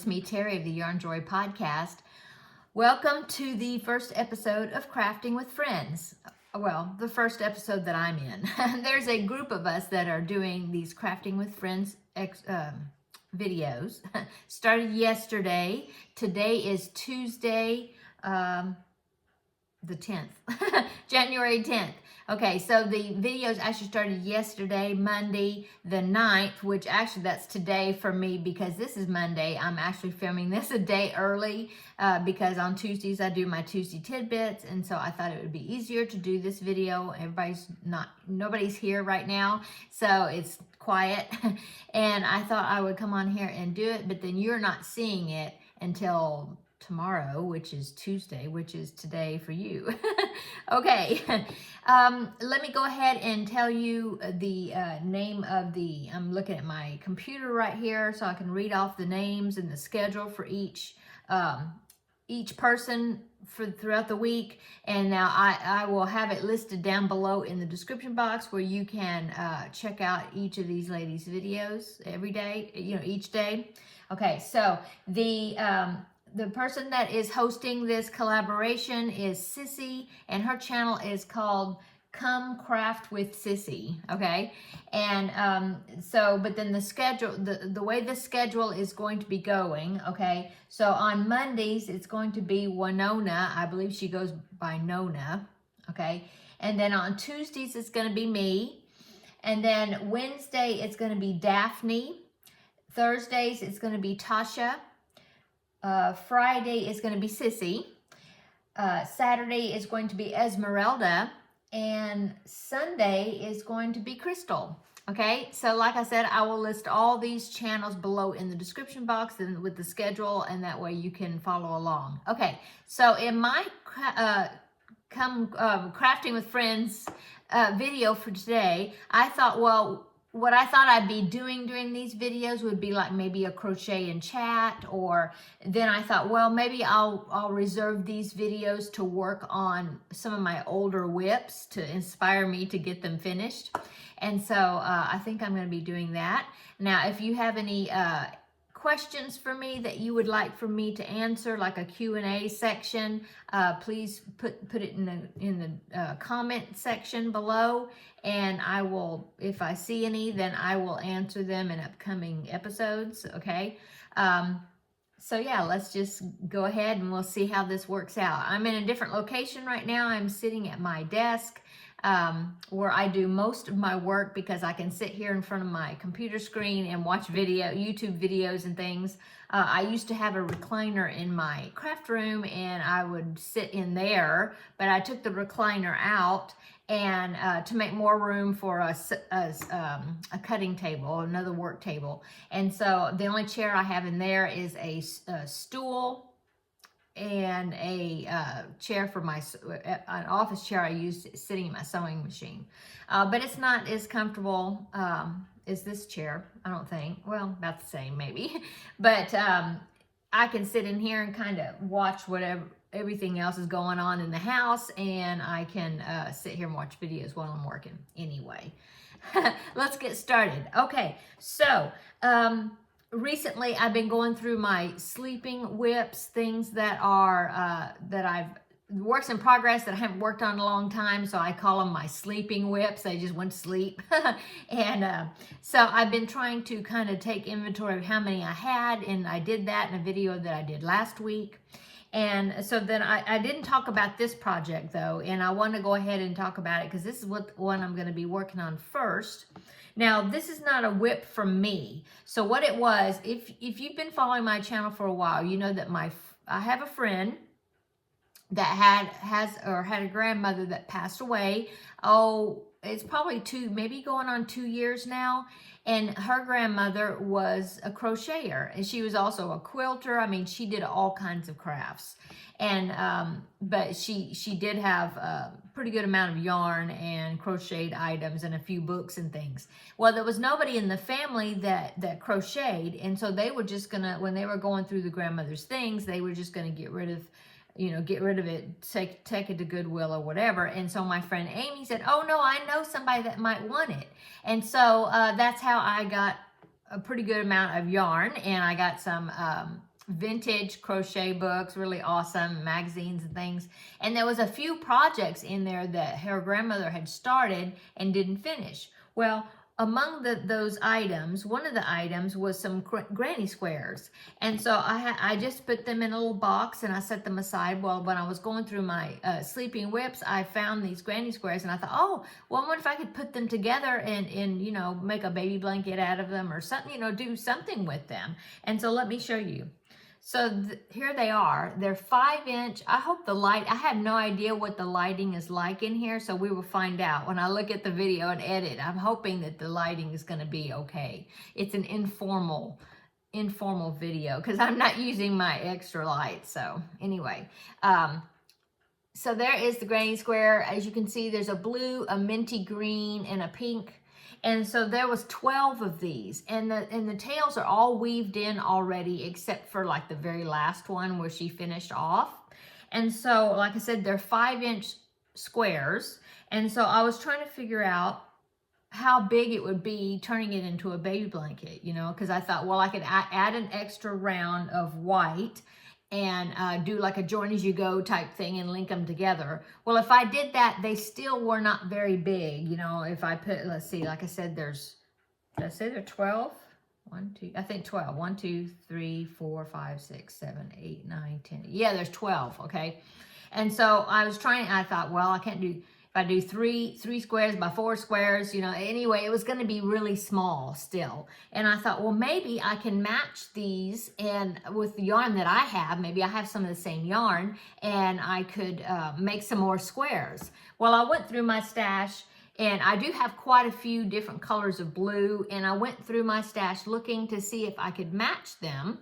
It's me, Terry of the Yarn Joy podcast. Welcome to the first episode of Crafting with Friends. Well, the first episode that I'm in. There's a group of us that are doing these Crafting with Friends videos. Started yesterday. Today is Tuesday, the 10th, January 10th. Okay, so the videos actually started yesterday, Monday, the 9th, which actually that's today for me because this is Monday. I'm actually filming this a day early because on Tuesdays I do my Tuesday tidbits, and so I thought it would be easier to do this video. Nobody's here right now, so it's quiet, and I thought I would come on here and do it, but then you're not seeing it until tomorrow, which is Tuesday, which is today for you. Okay, let me go ahead and tell you the name of I'm looking at my computer right here so I can read off the names and the schedule for each person throughout the week. And now I will have it listed down below in the description box where you can check out each of these ladies' videos every day, each day. Okay, so the person that is hosting this collaboration is Sissy, and her channel is called Come Craft with Sissy, okay? And but then the schedule, the way the schedule is going to be going, okay? So on Mondays, it's going to be Winona. I believe she goes by Nona, okay? And then on Tuesdays, it's going to be me. And then Wednesday, it's going to be Daphne. Thursdays, it's going to be Tasha. Friday is going to be Sissy. Saturday is going to be Esmeralda. And Sunday is going to be Crystal. Okay, so like I said, I will list all these channels below in the description box and with the schedule, and that way you can follow along. Okay, so in my Crafting with Friends video for today, I thought, well, what I thought I'd be doing during these videos would be like maybe a crochet and chat, or then I thought, well, maybe I'll reserve these videos to work on some of my older whips to inspire me to get them finished. And so I think I'm going to be doing that. Now, if you have any questions for me that you would like for me to answer, like a Q&A section, please put it in the comment section below, and I will, if I see any, then I will answer them in upcoming episodes. Okay, so yeah, let's just go ahead and we'll see how this works out. I'm in a different location right now. I'm sitting at my desk where I do most of my work because I can sit here in front of my computer screen and watch YouTube videos and things. I used to have a recliner in my craft room and I would sit in there, but I took the recliner out and to make more room for a cutting table, another work table. And so the only chair I have in there is a stool and a chair for an office chair I use sitting in my sewing machine. But it's not as comfortable as this chair, I don't think. Well, about the same maybe. But I can sit in here and kind of watch everything else is going on in the house, and I can sit here and watch videos while I'm working. Anyway, let's get started. Okay, so recently, I've been going through my sleeping whips, things that are works in progress that I haven't worked on in a long time, so I call them my sleeping whips. They just went to sleep. And so I've been trying to kind of take inventory of how many I had, and I did that in a video that I did last week. And so then I didn't talk about this project though, and I want to go ahead and talk about it because this is what one I'm going to be working on first. Now, this is not a whip from me. So what it was, if you've been following my channel for a while, you know that I have a friend that had a grandmother that passed away. Oh, it's probably maybe going on 2 years now. And her grandmother was a crocheter, and she was also a quilter. I mean, she did all kinds of crafts. And but she did have a pretty good amount of yarn and crocheted items and a few books and things. Well, there was nobody in the family that crocheted, and so they were just gonna, when they were going through the grandmother's things, they were just gonna get rid of it, take it to Goodwill or whatever. And so my friend Amy said, oh no, I know somebody that might want it. And so that's how I got a pretty good amount of yarn, and I got some vintage crochet books, really awesome magazines and things. And there was a few projects in there that her grandmother had started and didn't finish. Well, among those items, one of the items was some granny squares. And so I just put them in a little box and I set them aside. Well, when I was going through my sleeping whips, I found these granny squares and I thought, oh, well, I wonder if I could put them together and you know, make a baby blanket out of them or something, you know, do something with them. And so let me show you. So here they are. They're 5-inch. I hope the light, I have no idea what the lighting is like in here, so we will find out when I look at the video and edit. I'm hoping that the lighting is going to be okay. It's an informal video because I'm not using my extra light. So anyway, so there is the granny square. As you can see, there's a blue, a minty green, and a pink. And so there was 12 of these, and the tails are all weaved in already, except for like the very last one where she finished off. And so, like I said, they're 5-inch squares. And so I was trying to figure out how big it would be turning it into a baby blanket, you know, because I thought, well, I could add an extra round of white and do like a join as you go type thing and link them together. Well, if I did that, they still were not very big. You know, if I put, let's see, like I said, there's, did I say there are 12? 1, 2, I think 12. 1, 2, 3, 4, 5, 6, 7, 8, 9, 10. Yeah, there's 12, okay? And so I was trying, I thought, well, I can't do, if I do three squares by 4 squares, you know, anyway, it was going to be really small still. And I thought, well, maybe I can match these and with the yarn that I have, maybe I have some of the same yarn and I could make some more squares. Well, I went through my stash and I do have quite a few different colors of blue, and I went through my stash looking to see if I could match them.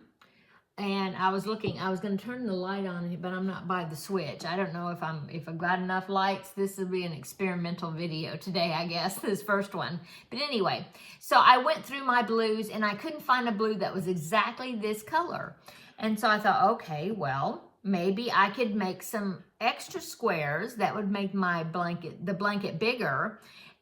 And I was looking, I was going to turn the light on, but I'm not by the switch. I don't know if I've got enough lights. This will be an experimental video today, I guess, this first one. But anyway, so I went through my blues and I couldn't find a blue that was exactly this color. And so I thought, okay, well, maybe I could make some extra squares that would make my the blanket bigger,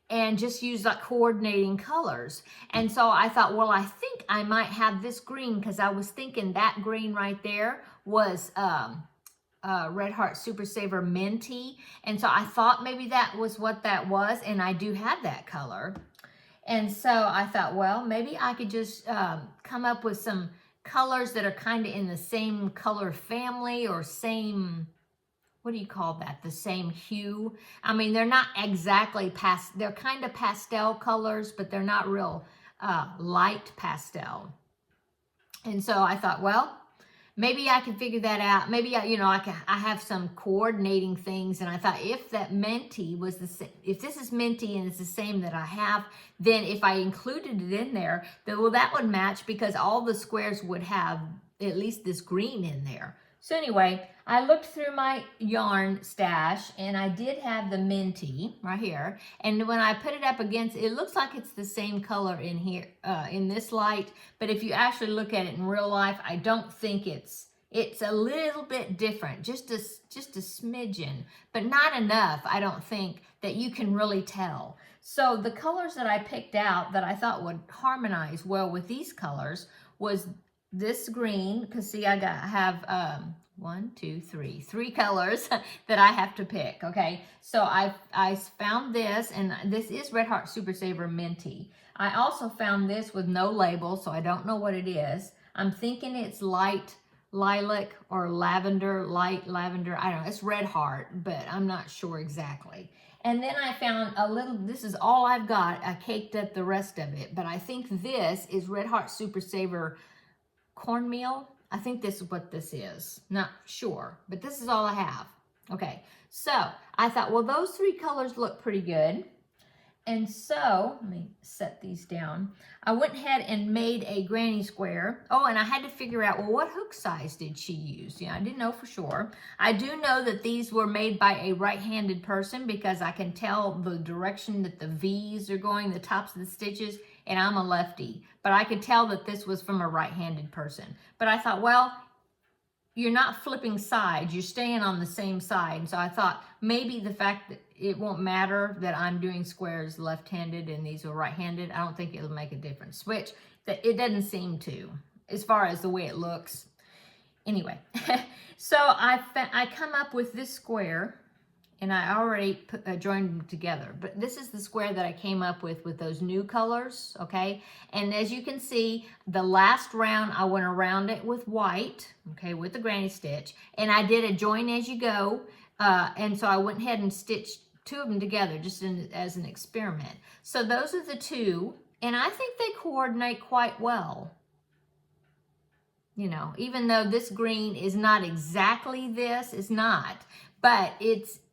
and just use like coordinating colors. And so I thought, well, I think I might have this green, because I was thinking that green right there was Red Heart Super Saver Minty. And so I thought maybe that was what that was, and I do have that color. And so I thought, well, maybe I could just come up with some colors that are kind of in the same color family or same, what do you call that? The same hue. I mean, they're not exactly they're kind of pastel colors, but they're not real light pastel. And so I thought, well, maybe I can figure that out. Maybe I have some coordinating things. And I thought, if that minty was the same, if this is minty and it's the same that I have, then if I included it in there, then well, that would match, because all the squares would have at least this green in there. So anyway, I looked through my yarn stash and I did have the minty right here. And when I put it up against, it looks like it's the same color in here, in this light. But if you actually look at it in real life, I don't think it's a little bit different, just a smidgen, but not enough, I don't think, that you can really tell. So the colors that I picked out that I thought would harmonize well with these colors was this green, because see, I have 3 colors that I have to pick. Okay, so I found this, and this is Red Heart Super Saver Minty. I also found this with no label, so I don't know what it is. I'm thinking it's light lilac or lavender, light lavender. I don't know. It's Red Heart, but I'm not sure exactly. And then I found a little, this is all I've got. I caked up the rest of it, but I think this is Red Heart Super Saver Cornmeal. I think this is what this is. Not sure, but this is all I have. Okay, so I thought, well, those 3 colors look pretty good. And so, let me set these down. I went ahead and made a granny square. Oh, and I had to figure out, well, what hook size did she use? Yeah, I didn't know for sure. I do know that these were made by a right-handed person, because I can tell the direction that the V's are going, the tops of the stitches, and I'm a lefty. But I could tell that this was from a right-handed person. But I thought, well, you're not flipping sides, you're staying on the same side. And so I thought maybe the fact that it won't matter that I'm doing squares left-handed and these are right-handed, I don't think it'll make a difference. Which it doesn't seem to, as far as the way it looks. Anyway, so I come up with this square, and I already joined them together, but this is the square that I came up with those new colors, okay? And as you can see, the last round, I went around it with white, okay, with the granny stitch, and I did a join as you go, and so I went ahead and stitched 2 of them together just as an experiment. So those are the 2, and I think they coordinate quite well. You know, even though this green is not exactly this, it's not, but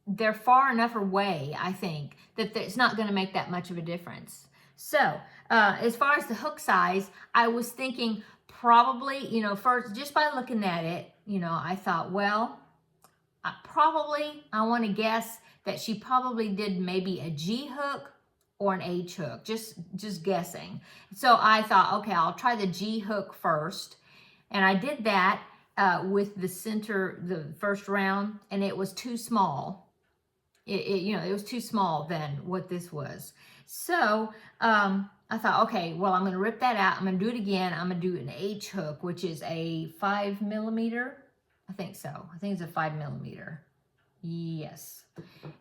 they're far enough away, I think, that it's not going to make that much of a difference. So, as far as the hook size, I was thinking probably, you know, first, just by looking at it, you know, I thought, well, I want to guess that she probably did maybe a G hook or an H hook, just guessing. So I thought, okay, I'll try the G hook first. And I did that with the center, the first round, and it was too small. It was too small than what this was. So I thought, okay, well, I'm going to rip that out. I'm going to do it again. I'm going to do an H hook, which is a 5 millimeter. I think so. I think it's a 5 millimeter. Yes.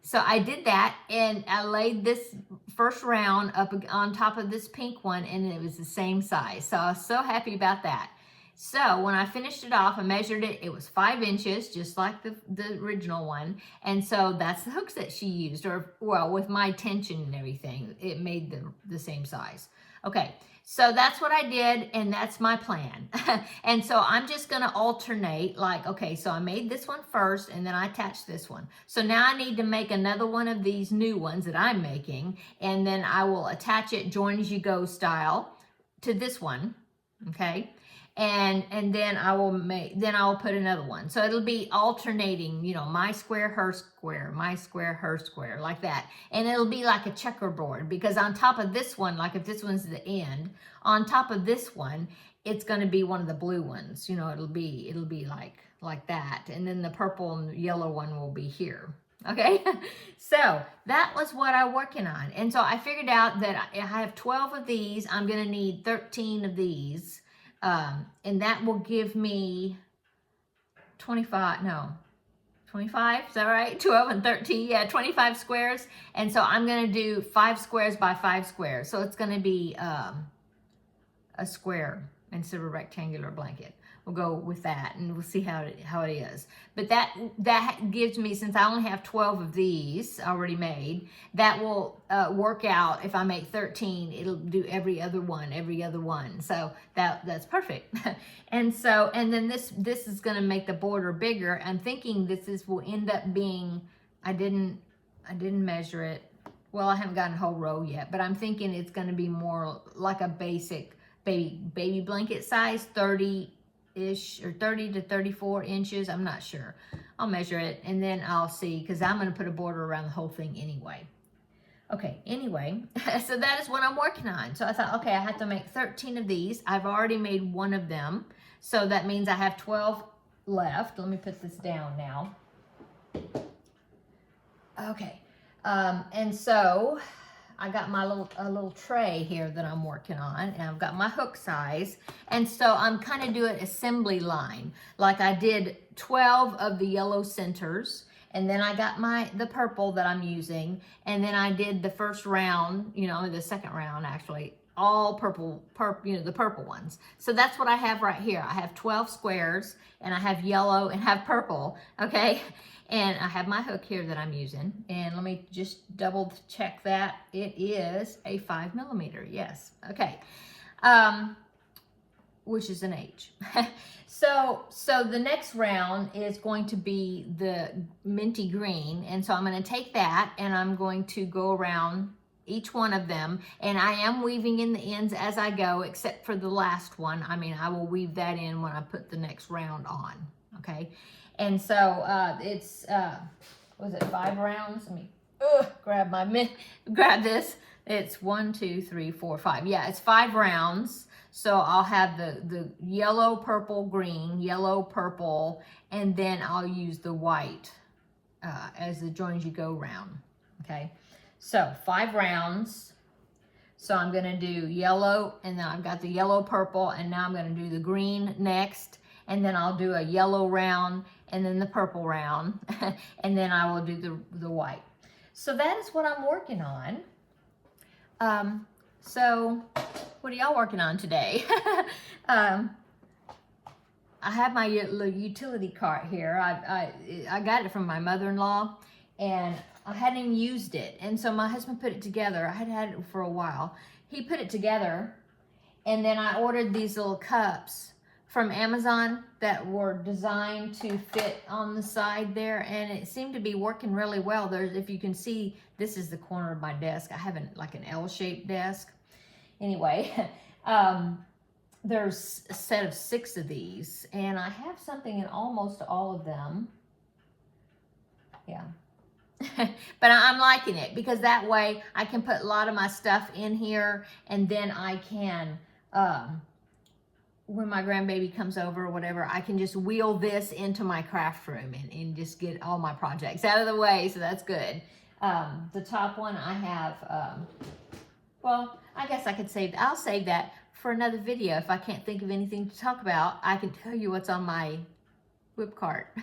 So I did that, and I laid this first round up on top of this pink one, and it was the same size. So I was so happy about that. So when I finished it off, I measured it. It was 5 inches, just like the original one. And so that's the hooks that she used, or, well, with my tension and everything, it made the same size. Okay, so that's what I did, and that's my plan. And so I'm just going to alternate, like, okay, so I made this one first, and then I attached this one. So now I need to make another one of these new ones that I'm making, and then I will attach it join as you go style to this one, okay? And then I will put another one. So it'll be alternating, you know, my square, her square, my square, her square, like that. And it'll be like a checkerboard, because on top of this one, like if this one's the end, on top of this one, it's going to be one of the blue ones. You know, it'll be like that. And then the purple and yellow one will be here. Okay, so that was what I'm working on. And so I figured out that I have 12 of these. I'm going to need 13 of these. And that will give me 25, is that right? 12 and 13, yeah, 25 squares. And so I'm going to do 5 squares by 5 squares. So it's going to be a square instead of a rectangular blanket. We'll go with that, and we'll see how it is. But that gives me, since I only have 12 of these already made, that will work out. If I make 13, it'll do every other one. So that's perfect. And then this is going to make the border bigger. I'm thinking will end up being, I didn't measure it. Well, I haven't gotten a whole row yet, but I'm thinking it's going to be more like a basic baby blanket size, 30-ish or 30 to 34 inches. I'm not sure. I'll measure it, and then I'll see, because I'm going to put a border around the whole thing anyway. Okay, anyway, so that is what I'm working on. So I thought, okay, I have to make 13 of these. I've already made one of them, so that means I have 12 left. Let me put this down now. Okay, and so I got my little tray here that I'm working on, and I've got my hook size, and so I'm kind of doing assembly line. Like I did 12 of the yellow centers, and then I got the purple that I'm using, and then I did the first round, you know, the second round actually, all purple, you know, the purple ones. So that's what I have right here. I have 12 squares, and I have yellow and have purple, okay? And I have my hook here that I'm using. And let me just double check that. It is a 5 millimeter, yes. Okay, which is an H. So the next round is going to be the minty green. And so I'm going to take that, and I'm going to go around each one of them. And I am weaving in the ends as I go, except for the last one. I mean, I will weave that in when I put the next round on, okay? And so it's, was it 5 rounds? Let me grab this. It's 1, 2, 3, 4, 5. Yeah, it's 5 rounds. So I'll have the yellow, purple, green, yellow, purple, and then I'll use the white as the join as you go round, okay? So 5 rounds. So I'm gonna do yellow, and then I've got the yellow, purple, and now I'm gonna do the green next. and then I'll do a yellow round, and then the purple round, and then I will do the white. So that is what I'm working on. So what are y'all working on today? I have my utility cart here. I got it from my mother-in-law, and I hadn't even used it. And so my husband put it together. I had had it for a while. He put it together, and then I ordered these little cups from Amazon that were designed to fit on the side there, and it seemed to be working really well. There's, if you can see, this is the corner of my desk. I have like an L-shaped desk. Anyway, there's a set of 6 of these, and I have something in almost all of them. Yeah. But I'm liking it because that way I can put a lot of my stuff in here, and then I can, when my grandbaby comes over or whatever, I can just wheel this into my craft room and just get all my projects out of the way, so that's good. The top one I have, well, I guess I could I'll save that for another video. If I can't think of anything to talk about, I can tell you what's on my whip cart.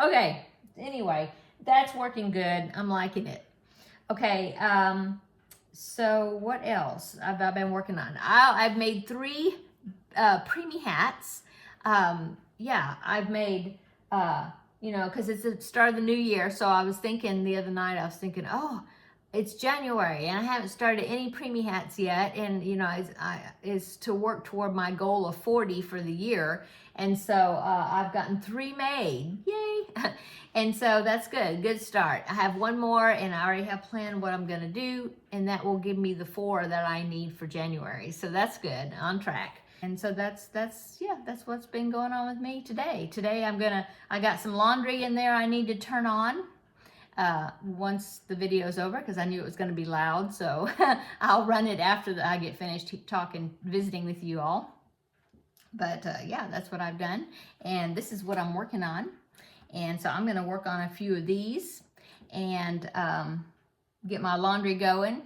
Okay, anyway, that's working good. I'm liking it. Okay, so what else have I been working on? I've made 3 preemie hats. Yeah, I've made, you know, because it's the start of the new year, so I was thinking the other night, oh, it's January and I haven't started any preemie hats yet, and you know, is to work toward my goal of 40 for the year, and so I've gotten 3 made, yay! And so that's good start. I have 1 more, and I already have planned what I'm gonna do, and that will give me the 4 that I need for January. So that's good, on track. And so that's what's been going on with me today. Today I got some laundry in there I need to turn on once the video's over, because I knew it was going to be loud, so I'll run it after I get finished talking, visiting with you all. But yeah, that's what I've done, and this is what I'm working on. And so I'm going to work on a few of these and get my laundry going.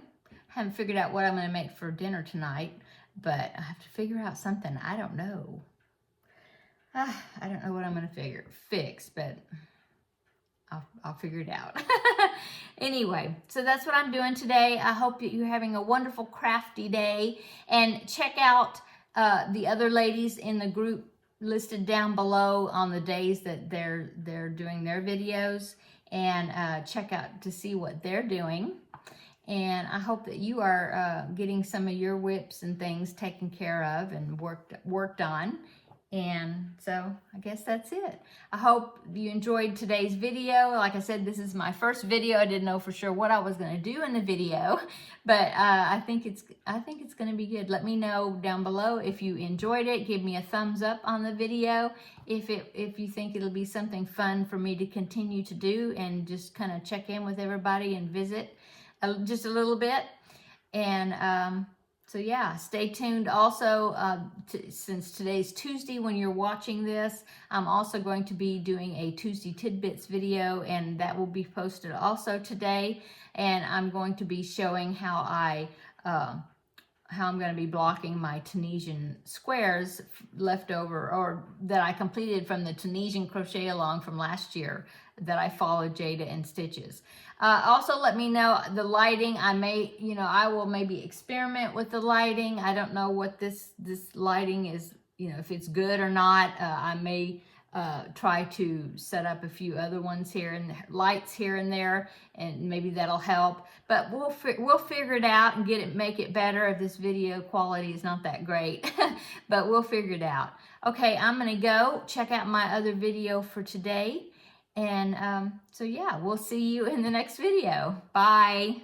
Haven't figured out what I'm going to make for dinner tonight, but I have to figure out something. I don't know. I don't know what I'm going to fix, but I'll figure it out. Anyway, so that's what I'm doing today. I hope that you're having a wonderful crafty day, and check out the other ladies in the group listed down below on the days that they're doing their videos, and check out to see what they're doing. And I hope that you are getting some of your whips and things taken care of and worked on. And so I guess that's it. I hope you enjoyed today's video. Like I said, this is my first video. I didn't know for sure what I was going to do in the video, but I think it's going to be good. Let me know down below if you enjoyed it. Give me a thumbs up on the video if you think it'll be something fun for me to continue to do, and just kind of check in with everybody and visit just a little bit. And so yeah, stay tuned. Also, since today's Tuesday when you're watching this, I'm also going to be doing a Tuesday Tidbits video, and that will be posted also today. And I'm going to be showing how I'm going to be blocking my Tunisian squares left over, or that I completed from the Tunisian crochet along from last year that I followed Jada in stitches. Also, let me know the lighting. I will maybe experiment with the lighting. I don't know what this lighting is, if it's good or not. I may try to set up a few other ones here and lights here and there, and maybe that'll help. But we'll figure it out and make it better if this video quality is not that great. But we'll figure it out. Okay, I'm gonna go check out my other video for today. And so yeah, we'll see you in the next video. Bye.